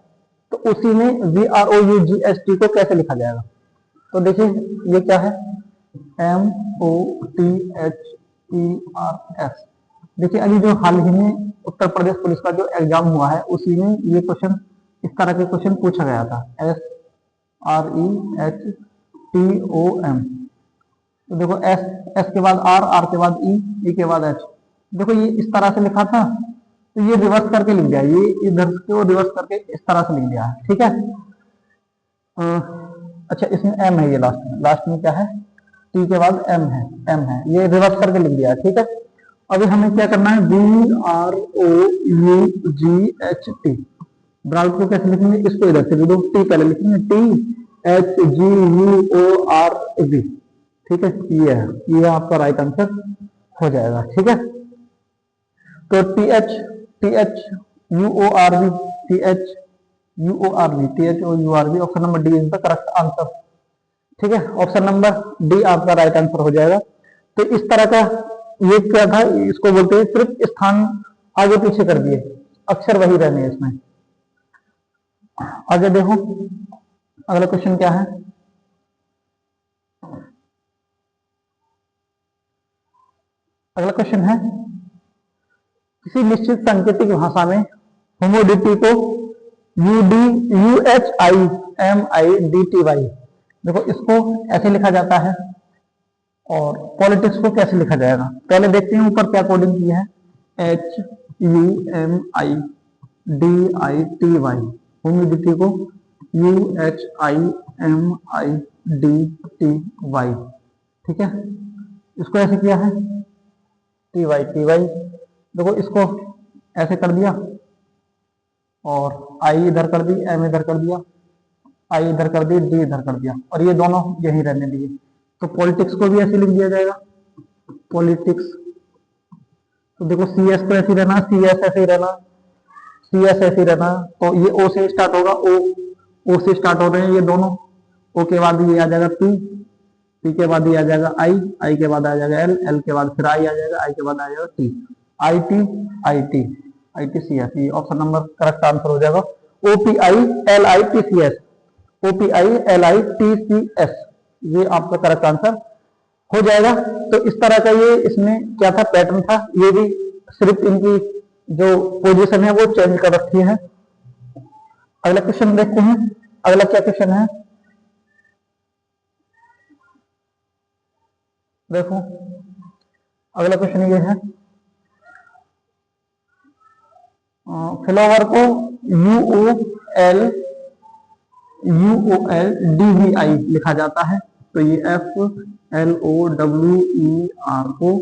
तो उसी में VROUGST को कैसे लिखा जाएगा, तो देखिए ये क्या है, MOTH TRS। देखिए अभी जो हाल ही में उत्तर प्रदेश पुलिस का जो एग्जाम हुआ है उसी में ये क्वेश्चन, इस तरह के क्वेश्चन पूछा गया था। SREHTOM। तो देखो एस, एस के बाद आर, आर के बाद ई, ई के बाद एच। देखो ये इस तरह से लिखा था, तो ये रिवर्स करके लिख दिया, ये इधर को रिवर्स करके इस तरह से लिख दिया है, ठीक है। अच्छा इसमें एम है, ये लास्ट में, लास्ट में क्या है, टी के बाद एम है, एम है, ये रिवर्स करके लिख दिया है, ठीक है। अभी हमें क्या करना है, BROUGH ब्राउट को कैसे लिखेंगे, इसको इधर से लिख दो, टी पहले लिखेंगे, THGUORV, ठीक है। ये आपका राइट आंसर हो जाएगा, ठीक है। तो THUORV, THUORV, option number D is the correct answer, ठीक है। ऑप्शन नंबर डी आपका राइट आंसर हो जाएगा। तो इस तरह का ये क्या था, इसको बोलते हैं सिर्फ स्थान आगे पीछे कर दिए, अक्षर वही रहने हैं इसमें। आगे देखो अगला क्वेश्चन क्या है, अगला क्वेश्चन है किसी निश्चित सांकेतिक भाषा में होमोडिटी को UHIMIDTY, देखो इसको ऐसे लिखा जाता है, और पॉलिटिक्स को कैसे लिखा जाएगा पहले देखते हैं। ऊपर क्या कोडिंग की है, HUMIDITY, ह्यूमिडिटी को UHIMIDTY, ठीक है। इसको ऐसे किया है TY, देखो इसको ऐसे कर दिया, और आई इधर कर दी, एम इधर कर दिया, आई इधर कर दी, डी इधर कर दिया, और ये दोनों यही रहने दिए। तो पॉलिटिक्स को भी ऐसे लिख दिया जाएगा, पॉलिटिक्स। तो देखो CS को ऐसे रहना, CS ऐसे ही रहना, CS ऐसे ही रहना। तो ये O से स्टार्ट होगा, O से स्टार्ट हो रहे हैं ये दोनों, O के बाद ये आ जाएगा P, P के बाद ये आ जाएगा I के बाद आ जाएगा L के बाद फिर I आ जाएगा, I के बाद आ जाएगा T, ITCS। ये ऑप्शन नंबर करेक्ट आंसर हो जाएगा, OPILITCS, OPILITCS, ये आपका करेक्ट आंसर हो जाएगा। तो इस तरह का ये इसमें क्या था, पैटर्न था, ये भी सिर्फ इनकी जो पोजीशन है वो चेंज कर रखी है। अगला क्वेश्चन देखते हैं, अगला क्या क्वेश्चन है, देखो अगला क्वेश्चन ये है, फ्लावर को UOLDVI लिखा जाता है। तो ये FLOWER को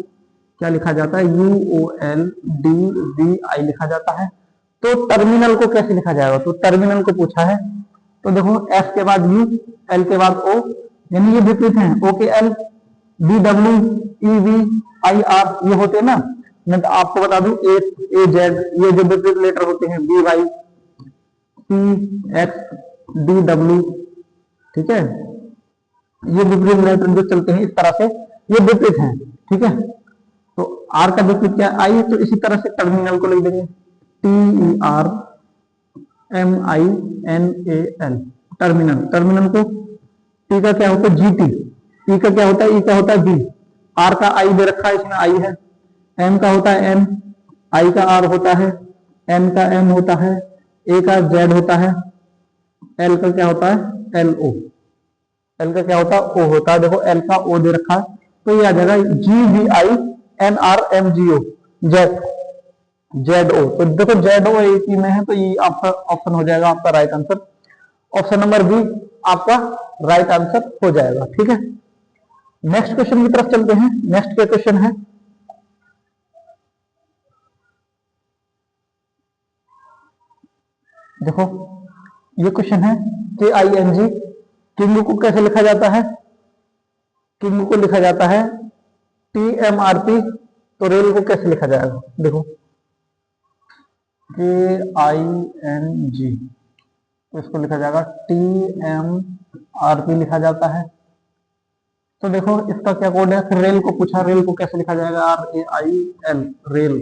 क्या लिखा जाता है, UOLDVI लिखा जाता है। तो टर्मिनल को कैसे लिखा जाएगा, तो टर्मिनल को पूछा है। तो देखो F के बाद U, L के बाद O, यानी ये विपरीत हैं, O के L, BWEVIR ये होते हैं ना। मैं तो आपको बता दूं AZ, ये जो विपरीत लेटर होते हैं, BY, CXDW, ठीक है। ये विपरीत लेटर जो चलते हैं इस तरह से, ये विपरीत हैं, ठीक है। तो R का विपरीत क्या है, I, तो इसी तरह से टर्मिनल को लिख देंगे TERMINAL, टर्मिनल। टर्मिनल को T का क्या होता है GT, E का क्या होता है, E का होता है B, R का I दे रखा है, इसमें I है, M का होता है M, I का R होता है, N का M होता है, A का Z होता है, L का क्या होता है LO, L का क्या होता है O होता है। देखो L का O दे रखा है, तो ये आ जाएगा GVINRMGO, ZO। तो देखो ZO एक ही में है, तो ये आपका ऑप्शन हो जाएगा आपका right answer, option number B आपका राइट आंसर हो जाएगा, ठीक है। नेक्स्ट क्वेश्चन की तरफ चलते हैं। नेक्स्ट क्या क्वेश्चन है, देखो ये क्वेश्चन है KING, किंग को कैसे लिखा जाता है, किंग को लिखा जाता है TMRP। तो रेल को कैसे लिखा जाएगा, देखो KING, तो इसको लिखा जाएगा TMRP लिखा जाता है। तो देखो इसका क्या कोड है, फिर रेल को पूछा, रेल को कैसे लिखा जाएगा, RAIL, रेल।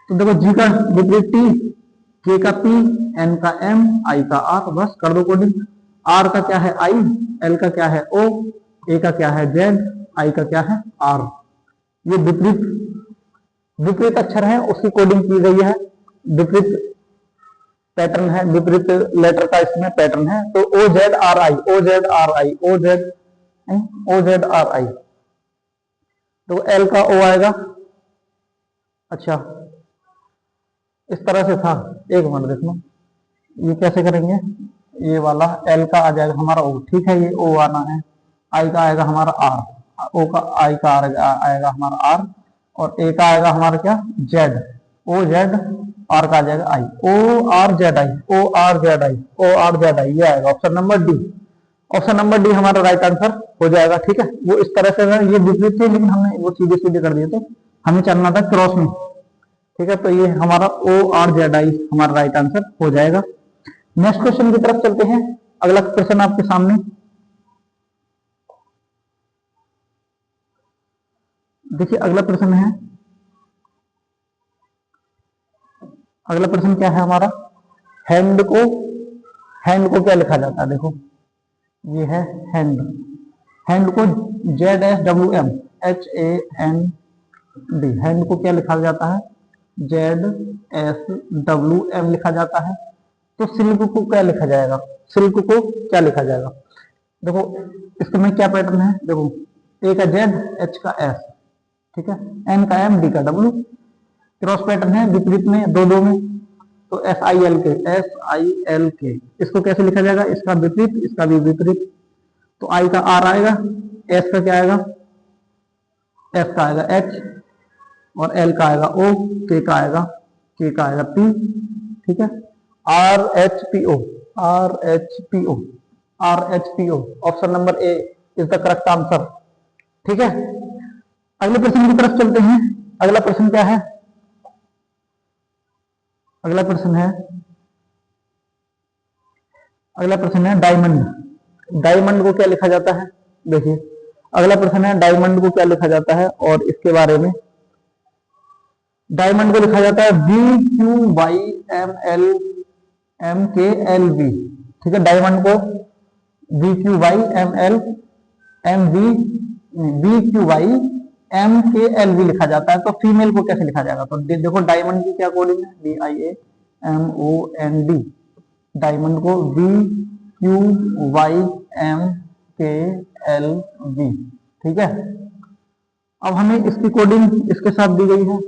तो देखो G का विपरीत T, K का P, N का M, I का R, बस कर दो कोडिंग। R का क्या है I, L का क्या है O, A का क्या है Z, I का क्या है R। ये विपरीत विपरीत अक्षर है, उसकी कोडिंग की गई है, विपरीत पैटर्न है, विपरीत लेटर का इसमें पैटर्न है। तो O Z R I, O Z R I, O Z, O Z R I, तो एल का ओ आएगा। अच्छा, इस तरह से था, एक मिनट देखना, ये कैसे करेंगे, ये वाला एल का आ जाएगा हमारा ओ, ठीक है, ये ओ आना है, आई का आएगा हमारा आर, ओ का आई का आएगा हमारा आर, और ए का आएगा हमारा क्या, जेड, ओ जेड, आर का आ जाएगा I, O R Z I, O R Z I, O R Z I, ये आएगा option number D. Option number D हमारा राइट आंसर हो जाएगा, ठीक है। वो इस तरह से ये विपरीत थे, लेकिन हमने वो सीधे सीधे कर दिए थे, हमें चलना था क्रॉस में, ठीक है। तो ये हमारा ओ आर जेड आई हमारा राइट आंसर हो जाएगा। नेक्स्ट क्वेश्चन की तरफ चलते हैं। अगला क्वेश्चन आपके सामने, देखिए अगला प्रश्न है, अगला प्रश्न क्या है हमारा, हैंड को, हैंड को क्या लिखा जाता है, देखो ये है हैंड, हैंड को Z S W M H A N D, hand को क्या लिखा जाता है, जेड एस डब्ल्यू एम लिखा जाता है। तो सिल्क को क्या लिखा जाएगा, सिल्क को क्या लिखा जाएगा, देखो इसमें क्या पैटर्न है, देखो ए का जेड, एच का एस, ठीक है, एन का एम, डी का डब्ल्यू, क्रॉस पैटर्न है, विपरीत में, दो दो में, तो एस आई एल के, एस आई एल के, इसको कैसे लिखा जाएगा, इसका विपरीत, इसका भी विपरीत, तो आई का आर आएगा, एस का क्या आएगा, एस का आएगा एच, और एल का आएगा ओ, के का आएगा पी, ठीक है, R H P O, R H P O, R H P O, option number A is the correct answer, ठीक है। अगले प्रश्न की तरफ चलते हैं। अगला प्रश्न क्या है, अगला प्रश्न है, अगला प्रश्न है डायमंड, डायमंड को क्या लिखा जाता है, देखिए अगला प्रश्न है डायमंड को क्या लिखा जाता है, और इसके बारे में, डायमंड को लिखा जाता है B Q Y M L M K L V, ठीक है, डायमंड को B Q Y M L M V, B Q Y M K L V लिखा जाता है। तो फीमेल को कैसे लिखा जाएगा, तो देखो डायमंड की क्या कोडिंग है, D I A M O N D, diamond को B Q Y M K L V, ठीक है। अब हमें इसकी कोडिंग इसके साथ दी गई है,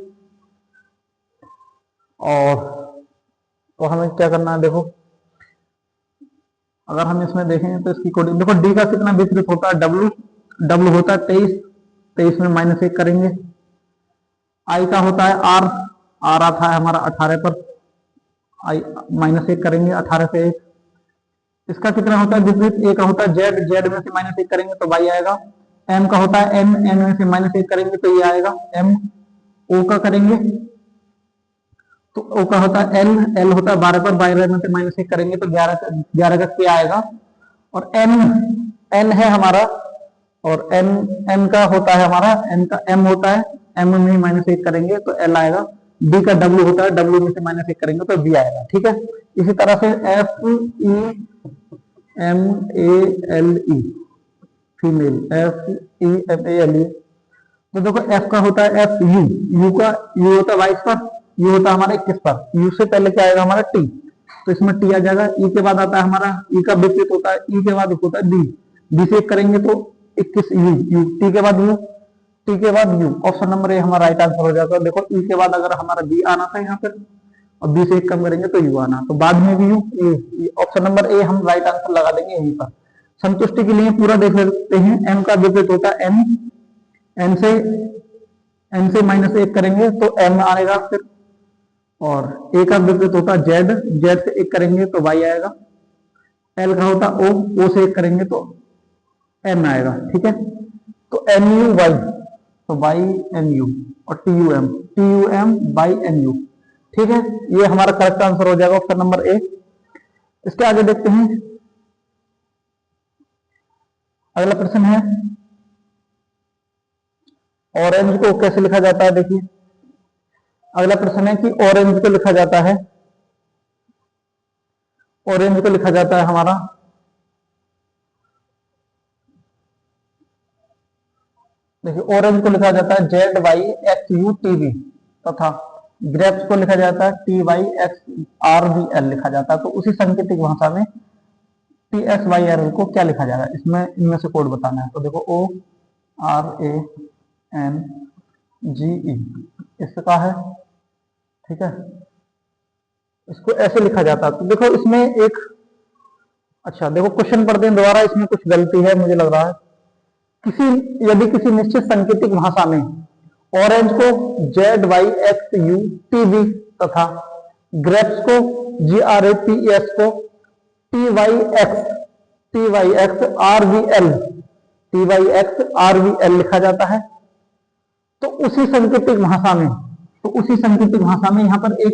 और तो हमें क्या करना है, देखो अगर हम इसमें देखें तो इसकी कोडिंग देखो, डी का कितना विपरीत होता है, डब्ल्यू, डब्ल्यू होता है 23, 23 में -1 करेंगे, आई का होता है आर, आर आता है हमारा 18 पर, आई -1 करेंगे 18 से 1, इसका कितना होता है विपरीत, ए का होता है जेड, जेड में से -1 करेंगे तो वाई आएगा, एम का होता है एन, एन में से -1 करेंगे तो ये आएगा एम, ओ का करेंगे तो ओ का होता है एल, एल होता है 12 पर, 12 में से -1 करेंगे तो 11, 11 का क्या आएगा, और एन, एन है हमारा, और एन, एन का होता है हमारा, एन का एम होता है, एम में -1 करेंगे तो एल आएगा, डी का डब्ल्यू होता है, डब्ल्यू में से -1 करेंगे तो बी आएगा, ठीक है। इसी तरह से F E M A L E, female, F E M A L E, तो देखो एफ का होता है एफ यू, यू का, यू होता है 22 पर, यू होता है हमारा 21 पर, यू से पहले क्या आएगा हमारा टी, तो इसमें टी आ जाएगा, ई के बाद आता है हमारा, ई का विपरीत होता है, ई के बाद होता है डी, डी से 1 करेंगे तो 21 यू, यू टी के बाद यू, टी के बाद यू, ऑप्शन नंबर ए हमारा राइट आंसर हो जाएगा। देखो ई के बाद अगर हमारा बी आना था यहाँ पर, और बी से 1 कम करेंगे तो यू आना, तो बाद में भी यू, ऑप्शन नंबर ए हम राइट आंसर लगा देंगे यहीं पर। संतुष्टि के लिए पूरा देख लेते हैं, एम का विपरीत होता है एन, एन से, एन से -1 करेंगे तो एम आएगा फिर, और ए का विपरीत होता है जेड, जेड से 1 करेंगे तो वाई आएगा, एल का होता ओ, ओ से 1 करेंगे तो एन आएगा, ठीक है। तो एन यू वाई, तो वाई एन यू, और T U M Y N U, ठीक है, ये हमारा करेक्ट आंसर हो जाएगा ऑप्शन नंबर ए। इसके आगे देखते हैं, अगला प्रश्न है ऑरेंज को कैसे लिखा जाता है, देखिए अगला प्रश्न है कि ऑरेंज को लिखा जाता है, ऑरेंज को लिखा जाता है हमारा, देखिए ऑरेंज को लिखा जाता है ZYXUTV तथा ग्रेप्स को लिखा जाता है TYXRVL लिखा जाता है। तो उसी सांकेतिक भाषा में TXYRL को क्या लिखा जाएगा, इसमें इनमें से कोड बताना है। तो देखो ORANGE इसका है, ठीक है, इसको ऐसे लिखा जाता है। तो देखो इसमें एक, अच्छा देखो क्वेश्चन पढ़ते हैं दोबारा, इसमें कुछ गलती है मुझे लग रहा है। यदि किसी निश्चित सांकेतिक भाषा में ऑरेंज को ZYXUTV तथा ग्रेप्स को GRAPES को TYXRVL लिखा जाता है, तो उसी सांकेतिक भाषा में, यहाँ पर एक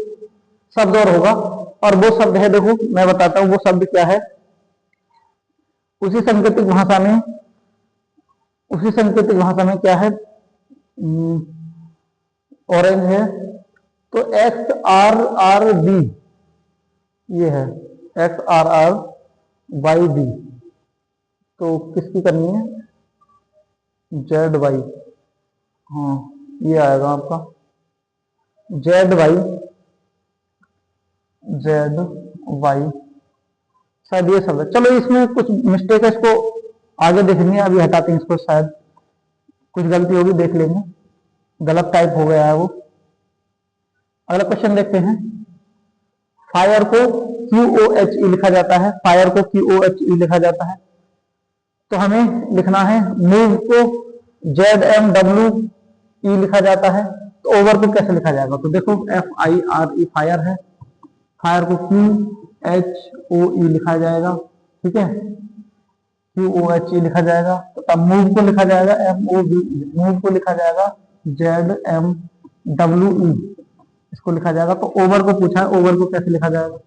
शब्द और होगा, और वो शब्द है, देखो मैं बताता हूं वो शब्द क्या है। उसी सांकेतिक भाषा में क्या है, ऑरेंज है तो XRRB, ये है XRRYB, तो किसकी करनी है, ZY, हाँ ये आएगा आपका ZY शायद ये सब है। चलो इसमें कुछ मिस्टेक है, इसको आगे देखेंगे, अभी हटाते हैं इसको, शायद कुछ गलती होगी, देख लेंगे, गलत टाइप हो गया है वो। अगला क्वेश्चन देखते हैं। फायर को QOHE लिखा जाता है, फायर को QOHE लिखा जाता है, तो हमें लिखना है मूव को ZMWE लिखा जाता है, तो ओवर को कैसे लिखा जाएगा। तो देखो FIRE फायर है, फायर को QHOE लिखा जाएगा, ठीक है, QOHE लिखा जाएगा, तो तब मूव को लिखा जाएगा MOVE, मूव को लिखा जाएगा ZMWE, इसको लिखा जाएगा। तो ओवर को पूछा है, ओवर को कैसे लिखा जाएगा,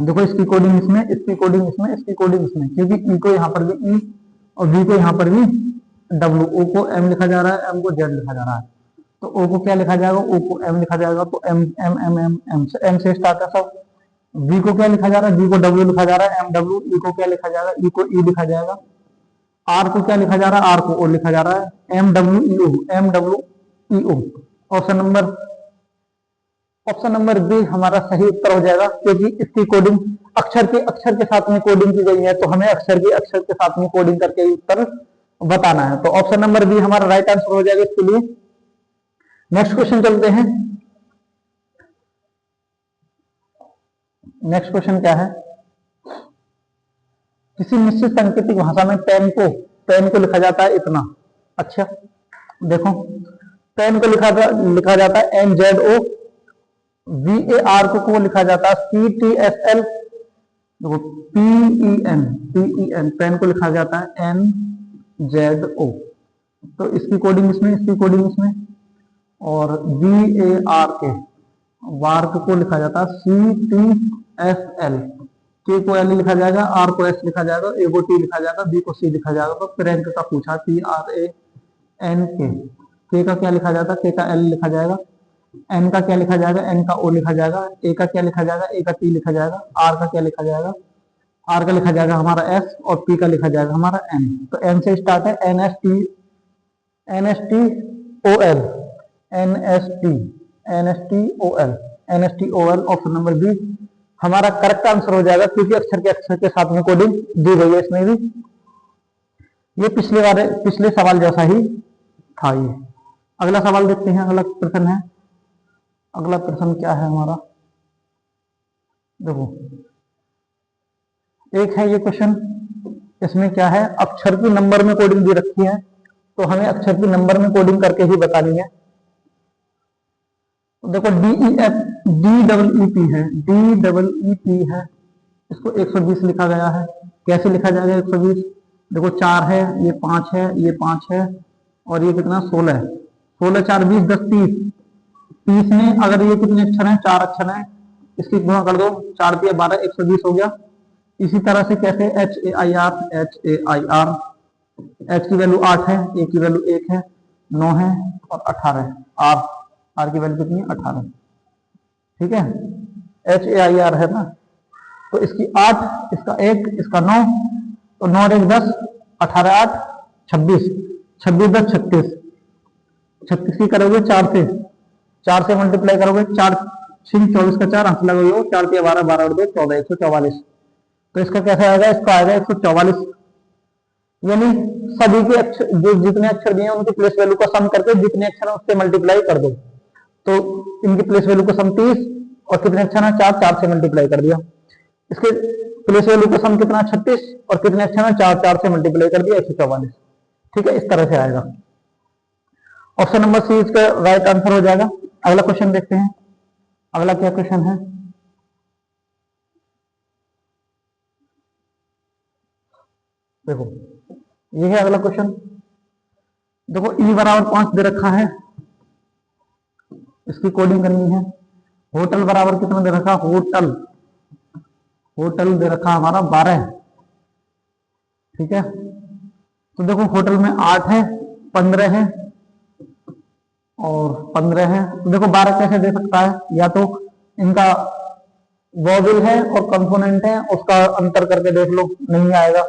देखो इसकी कोडिंग इसमें, इसकी कोडिंग इसमें, इसकी कोडिंग इसमें, क्योंकि ई को यहाँ पर भी ई और वी को यहाँ पर भी डब्ल्यू, ओ को एम लिखा जा रहा है, एम को जेड लिखा जा रहा है, तो ओ को क्या लिखा जाएगा, ओ को एम लिखा जाएगा, तो M M M M M से स्टार्ट है सब। वी को क्या लिखा जा रहा है, वी को डब्ल्यू लिखा जा रहा है, एम डब्ल्यू, ई को क्या लिखा जाएगा, ई को ई लिखा जाएगा, आर को क्या लिखा जा रहा है, आर को ओ लिखा जा रहा है, एम डब्ल्यू ई ओ, एम डब्ल्यू ई ओ। ऑप्शन नंबर बी हमारा सही उत्तर हो जाएगा, क्योंकि इसकी कोडिंग अक्षर के साथ में कोडिंग की गई है, तो हमें अक्षर के साथ में कोडिंग करके ही उत्तर बताना है। तो ऑप्शन नंबर बी हमारा राइट आंसर हो जाएगा इसके लिए। नेक्स्ट क्वेश्चन चलते हैं। नेक्स्ट क्वेश्चन क्या है, किसी निश्चित सांकेतिक भाषा में पेन को लिखा जाता है इतना। अच्छा देखो, पेन को लिखा जाता है NZO, VAR को लिखा जाता है CTSL, देखो PEN, पेन को लिखा जाता है NZO, तो इसकी कोडिंग इसमें, इसकी कोडिंग इसमें, और वार्क को लिखा जाता है CTSL, K को L लिखा जाएगा, R को S लिखा जाएगा, A को T लिखा जाएगा, B को C लिखा जाएगा। तो प्रेंक का पूछा PRANK, K का क्या लिखा जाता है, K का L लिखा जाएगा, N का क्या लिखा जाएगा, N का O लिखा जाएगा, A का क्या लिखा जाएगा, A का T लिखा जाएगा, R का क्या लिखा जाएगा, R का लिखा जाएगा हमारा S, और P का लिखा जाएगा हमारा N। तो N से स्टार्ट है NSTOL, ऑप्शन नंबर बी हमारा करेक्ट आंसर हो जाएगा, क्योंकि अक्षर के साथ में कोडिंग दी गई है इसमें भी। ये पिछले सवाल जैसा ही था ये। अगला सवाल देखते हैं, अगला प्रश्न है, अगला प्रश्न क्या है हमारा, देखो एक है ये क्वेश्चन, इसमें क्या है, अक्षर की नंबर में कोडिंग दी रखी है, तो हमें अक्षर की नंबर में कोडिंग करके ही बतानी है। तो देखो DEEP है, इसको 120 लिखा गया है। कैसे लिखा जाएगा 120, देखो 4 है, ये 5 है, ये 5 है, और ये कितना 16 है, 16 4 20 10 30 में अगर ये कितने अक्षर हैं, 4 अक्षर हैं, इसकी गुणा कर दो, 4 दिया 12, 120 हो गया। इसी तरह से कैसे HAIR, H की वैल्यू 8 है, A की वैल्यू 1 है, 9 है और 18 है, R की वैल्यू कितनी है 18, ठीक है, HAIR है ना, तो इसकी 8, इसका 1, इसका 9, तो 9 और 1 10, 18 8 26, छब्बीस 10 36, 36 की करोगे 4 से मल्टीप्लाई करोगे, 4 6 24 का 4 अंक लगोगे, 4 3 12 12 और 2 14 144। तो इसका कैसा आएगा, इसका आएगा 144। यानी सभी के अक्षर जो जितने अक्षर दिए हैं उनकी प्लेस वैल्यू का सम करके जितने अक्षर हैं उससे मल्टीप्लाई कर दो। तो इनकी प्लेस वैल्यू का सम 30 और कितने अक्षर हैं 4, 4 से मल्टीप्लाई कर दिया। इसके प्लेस वैल्यू का सम कितना 36 और कितने अक्षर हैं 4, 4 से मल्टीप्लाई कर दिया 144। ठीक है, इस तरह से आएगा। ऑप्शन नंबर सी इसका राइट आंसर हो जाएगा। अगला क्वेश्चन देखते हैं। अगला क्या क्वेश्चन है, देखो ये है अगला क्वेश्चन। देखो ई बराबर 5 दे रखा है, इसकी कोडिंग करनी है। होटल बराबर कितना दे रखा, होटल दे रखा हमारा 12। ठीक है, तो देखो होटल में 8 है, 15 है और 15 है। तो देखो 12 कैसे दे सकता है, या तो इनका वॉवेल है और कंपोनेंट है, उसका अंतर करके देख लो, नहीं आएगा।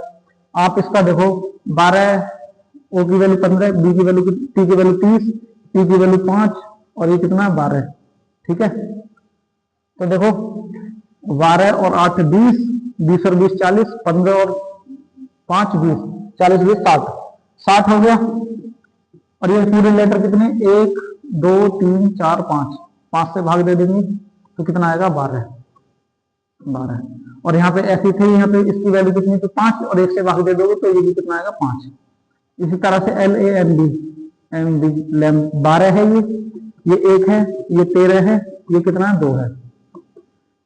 आप इसका देखो 12 ओ की वैल्यू 15, बी की वैल्यू टी की वैल्यू 30, टी की वैल्यू 5 और ये कितना 12। ठीक है, तो देखो 12 और 8 20, 20 और 20 40, 15 और 5 20, 40 20 60, 60 हो गया। और ये पूरे लेटर कितने 1 2 3 4 5, 5 से भाग दे देंगे तो कितना आएगा 12। और यहाँ पे ऐसी थे, यहाँ पे इसकी वैल्यू कितनी थी 5 और 1 से भाग दे दोगे तो ये भी कितना आएगा 5। इसी तरह से एम बी लैम 12 है, ये 1 है, ये 13 है, ये कितना 2 है।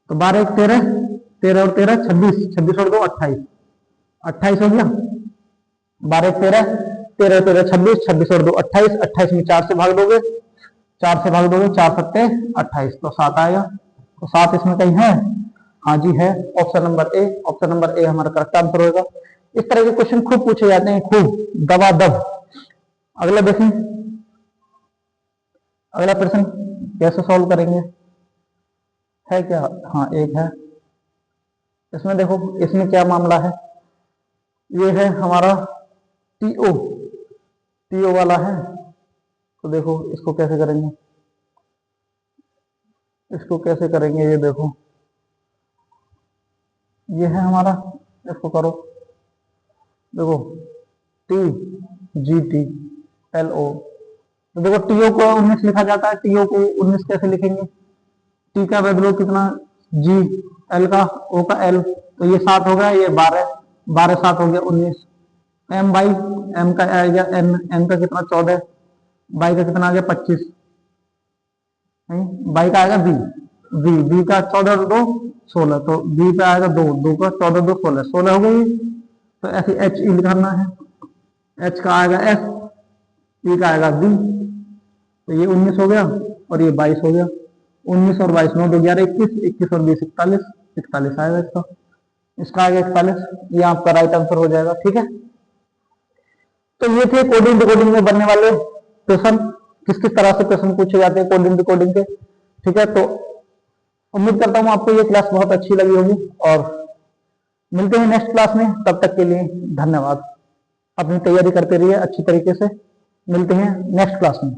तो 12 1 13, 13 और 13 26, 26 और 2 28, 28 हो गया। 12 1 13, 13 13 26, 26 और 2 28, 28 में 4 से भाग दोगे, 4 से भाग दोगे 4 सत्ते 28, तो 7 आएगा। तो 7 इसमें कहीं है, हाँ जी है, option number A. Option number A हमारा करेक्ट आंसर होगा। इस तरह के क्वेश्चन खूब पूछे जाते हैं, खूब दबादब। अगला देखें, अगला प्रश्न कैसे सॉल्व करेंगे, है क्या, हाँ एक है। इसमें देखो इसमें क्या मामला है, ये है हमारा टीओ वाला है। तो देखो इसको कैसे करेंगे, ये देखो ये है हमारा, इसको करो, देखो T G T L O. तो देखो टीओ को 19 लिखा जाता है, टीओ को 19 कैसे लिखेंगे, टी का बदलो कितना जी, एल का ओ का एल, तो ये 7 हो गया, ये 12, 12 7 हो गया 19। एम बाई एम का आ गया एन, एन का कितना 14, बाई का कितना आ गया 25, नहीं बाई का आएगा बी, बी का 14 और 2 16, तो बी पे आएगा 2, 2 का 14 2 16, 16 हो गई। तो ऐसे एच ई लिखना है, एच का आएगा एस, ई का आएगा बी, तो ये 19 हो गया और ये 22 हो गया। 19 और 22 9 2 11 21, 21 और 20 41, 41 आएगा इसका, इसका आएगा 41। ये आपका राइट आंसर हो जाएगा। ठीक है, तो ये थे कोडिंग डिकोडिंग में बनने वाले क्वेश्चन, किस किस तरह से क्वेश्चन पूछे जाते हैं कोडिंग डिकोडिंग के। ठीक है, तो उम्मीद करता हूं आपको ये क्लास बहुत अच्छी लगी होगी और मिलते हैं नेक्स्ट क्लास में। तब तक के लिए धन्यवाद। अपनी तैयारी करते रहिए अच्छी तरीके से। मिलते हैं नेक्स्ट क्लास में।